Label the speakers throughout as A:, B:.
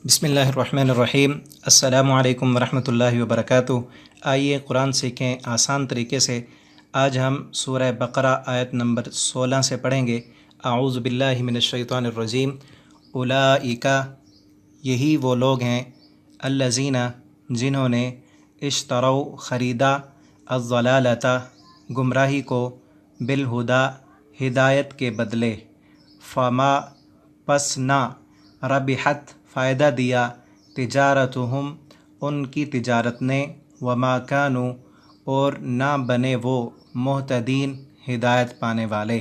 A: بسم اللہ الرحمن الرحیم۔ السلام علیکم ورحمۃ اللہ وبرکاتہ۔ آئیے قرآن سیکھیں آسان طریقے سے۔ آج ہم سورہ بقرہ آیت نمبر 16 سے پڑھیں گے۔ اعوذ باللہ من الشیطان الرجیم۔ اولئک، یہی وہ لوگ ہیں، الذین، جنہوں نے، اشتروا، خریدا، الضلالۃ، گمراہی کو، بالہدیٰ، ہدایت کے بدلے، فما، پس نہ، ربحت، فائدہ دیا، تجارتہم، ان کی تجارت نے، وما کانوا، اور نہ بنے وہ، مہتدین، ہدایت پانے والے۔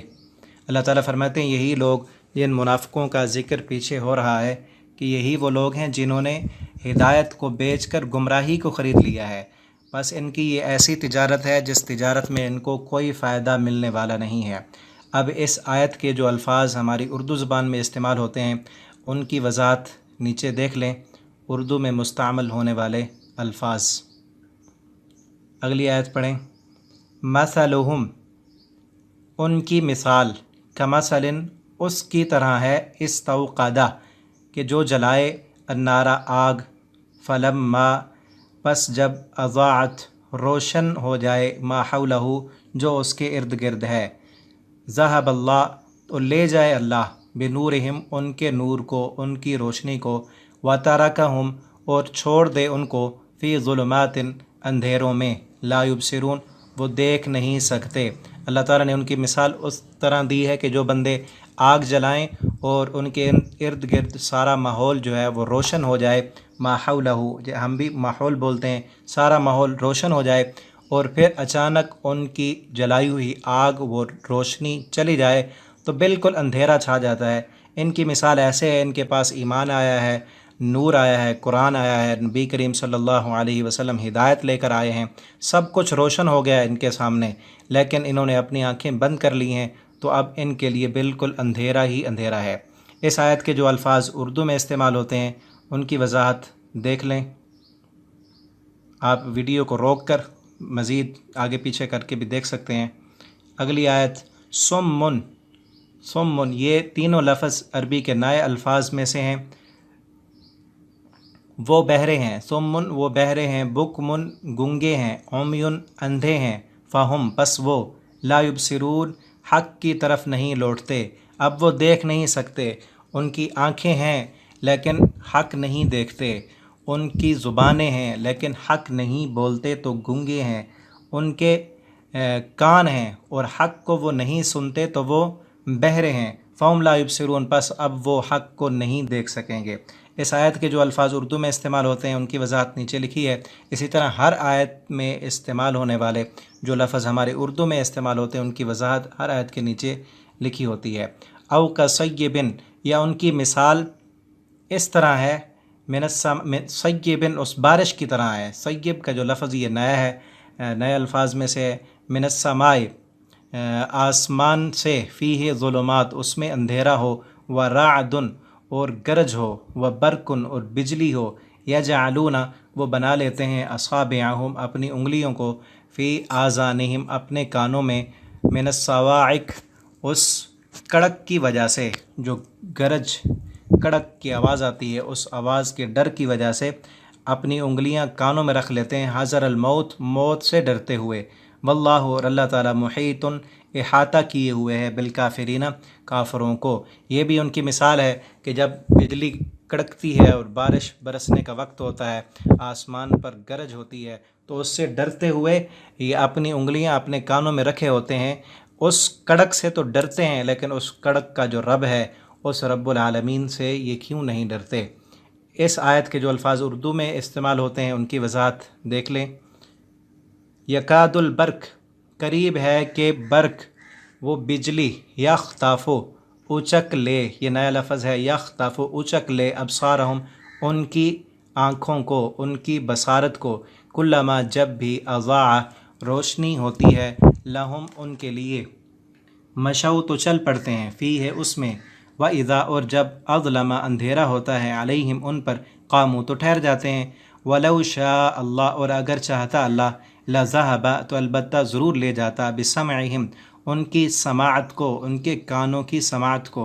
A: اللہ تعالیٰ فرماتے ہیں یہی لوگ، جن منافقوں کا ذکر پیچھے ہو رہا ہے کہ یہی وہ لوگ ہیں جنہوں نے ہدایت کو بیچ کر گمراہی کو خرید لیا ہے۔ بس ان کی یہ ایسی تجارت ہے جس تجارت میں ان کو کوئی فائدہ ملنے والا نہیں ہے۔ اب اس آیت کے جو الفاظ ہماری اردو زبان میں استعمال ہوتے ہیں ان کی وضاحت نیچے دیکھ لیں، اردو میں مستعمل ہونے والے الفاظ۔ اگلی آیت پڑھیں۔ مثلہم، ان کی مثال، کمثل، اس کی طرح ہے، استوقدہ، کہ جو جلائے، النار، آگ، فلما، پس جب، اضاعت، روشن ہو جائے، ما حولہ، جو اس کے ارد گرد ہے، ذہب اللہ، تو لے جائے اللہ، بنورہم، ان کے نور کو، ان کی روشنی کو، وترکہم، اور چھوڑ دے ان کو، فی ظلمات، اندھیروں میں، لا یبصرون، وہ دیکھ نہیں سکتے۔ اللہ تعالیٰ نے ان کی مثال اس طرح دی ہے کہ جو بندے آگ جلائیں اور ان کے ارد گرد سارا ماحول جو ہے وہ روشن ہو جائے، ما حولہ، ہم بھی ماحول بولتے ہیں، سارا ماحول روشن ہو جائے، اور پھر اچانک ان کی جلائی ہوئی آگ وہ روشنی چلی جائے تو بالکل اندھیرا چھا جاتا ہے۔ ان کی مثال ایسے ہے، ان کے پاس ایمان آیا ہے، نور آیا ہے، قرآن آیا ہے، نبی کریم صلی اللہ علیہ وسلم ہدایت لے کر آئے ہیں، سب کچھ روشن ہو گیا ہے ان کے سامنے، لیکن انہوں نے اپنی آنکھیں بند کر لی ہیں، تو اب ان کے لیے بالکل اندھیرا ہی اندھیرا ہے۔ اس آیت کے جو الفاظ اردو میں استعمال ہوتے ہیں ان کی وضاحت دیکھ لیں۔ آپ ویڈیو کو روک کر مزید آگے پیچھے کر کے بھی دیکھ سکتے ہیں۔ اگلی آیت، سمن، سمن، یہ تینوں لفظ عربی کے نئے الفاظ میں سے ہیں۔ وہ بہرے ہیں، سمن، وہ بہرے ہیں، بکمن، گنگے ہیں، عمیٌ، اندھے ہیں، فہم، پس وہ، لا یبصرون، حق کی طرف نہیں لوٹتے، اب وہ دیکھ نہیں سکتے۔ ان کی آنکھیں ہیں لیکن حق نہیں دیکھتے، ان کی زبانیں ہیں لیکن حق نہیں بولتے تو گنگے ہیں، ان کے کان ہیں اور حق کو وہ نہیں سنتے تو وہ بہرے ہیں، فہم لا یبصرون، پس اب وہ حق کو نہیں دیکھ سکیں گے۔ اس آیت کے جو الفاظ اردو میں استعمال ہوتے ہیں ان کی وضاحت نیچے لکھی ہے۔ اسی طرح ہر آیت میں استعمال ہونے والے جو لفظ ہمارے اردو میں استعمال ہوتے ہیں ان کی وضاحت ہر آیت کے نیچے لکھی ہوتی ہے۔ او کصیب، یا ان کی مثال اس طرح ہے، صیب، اس بارش کی طرح ہے۔ صیب کا جو لفظ یہ نیا ہے، نئے الفاظ میں سے ہے، من السماء، آسمان سے، فیہ ظلمات، اس میں اندھیرا ہو، ورعد، اور گرج ہو، وبرق، اور بجلی ہو، یجعلون، وہ بنا لیتے ہیں، اصابعہم، اپنی انگلیوں کو، فی آذانہم، اپنے کانوں میں، من الصواعق، اس کڑک کی وجہ سے، جو گرج کڑک کی آواز آتی ہے اس آواز کے ڈر کی وجہ سے اپنی انگلیاں کانوں میں رکھ لیتے ہیں، حذر الموت، موت سے ڈرتے ہوئے، واللہ، اور اللہ تعالیٰ، محیط، احاطہ کیے ہوئے ہے، بالکافرین، کافروں کو۔ یہ بھی ان کی مثال ہے کہ جب بجلی کڑکتی ہے اور بارش برسنے کا وقت ہوتا ہے، آسمان پر گرج ہوتی ہے، تو اس سے ڈرتے ہوئے یہ اپنی انگلیاں اپنے کانوں میں رکھے ہوتے ہیں۔ اس کڑک سے تو ڈرتے ہیں لیکن اس کڑک کا جو رب ہے، اس رب العالمین سے یہ کیوں نہیں ڈرتے؟ اس آیت کے جو الفاظ اردو میں استعمال ہوتے ہیں ان کی وضاحت دیکھ لیں۔ یکاد البرق، قریب ہے کہ برق، وہ بجلی، یخطف، اچک لے، یہ نیا لفظ ہے، یخطف، اچک لے، ابصارہم، ان کی آنکھوں کو، ان کی بصارت کو، کلما، جب بھی، اضاع، روشنی ہوتی ہے، لہم، ان کے لیے، مشوا، تو چل پڑتے ہیں، فی ہے، اس میں، وَإِذَا، اور جب، اظلم، اندھیرا ہوتا ہے، علیہم، ان پر، قاموا، تو ٹھہر جاتے ہیں، وَلَوْ شَاءَ اللہ، اور اگر چاہتا اللہ، لَذَهَبَ، تو البتہ ضرور لے جاتا، بِسَمْعِهِمْ، ان کی سماعت کو، ان کے کانوں کی سماعت کو،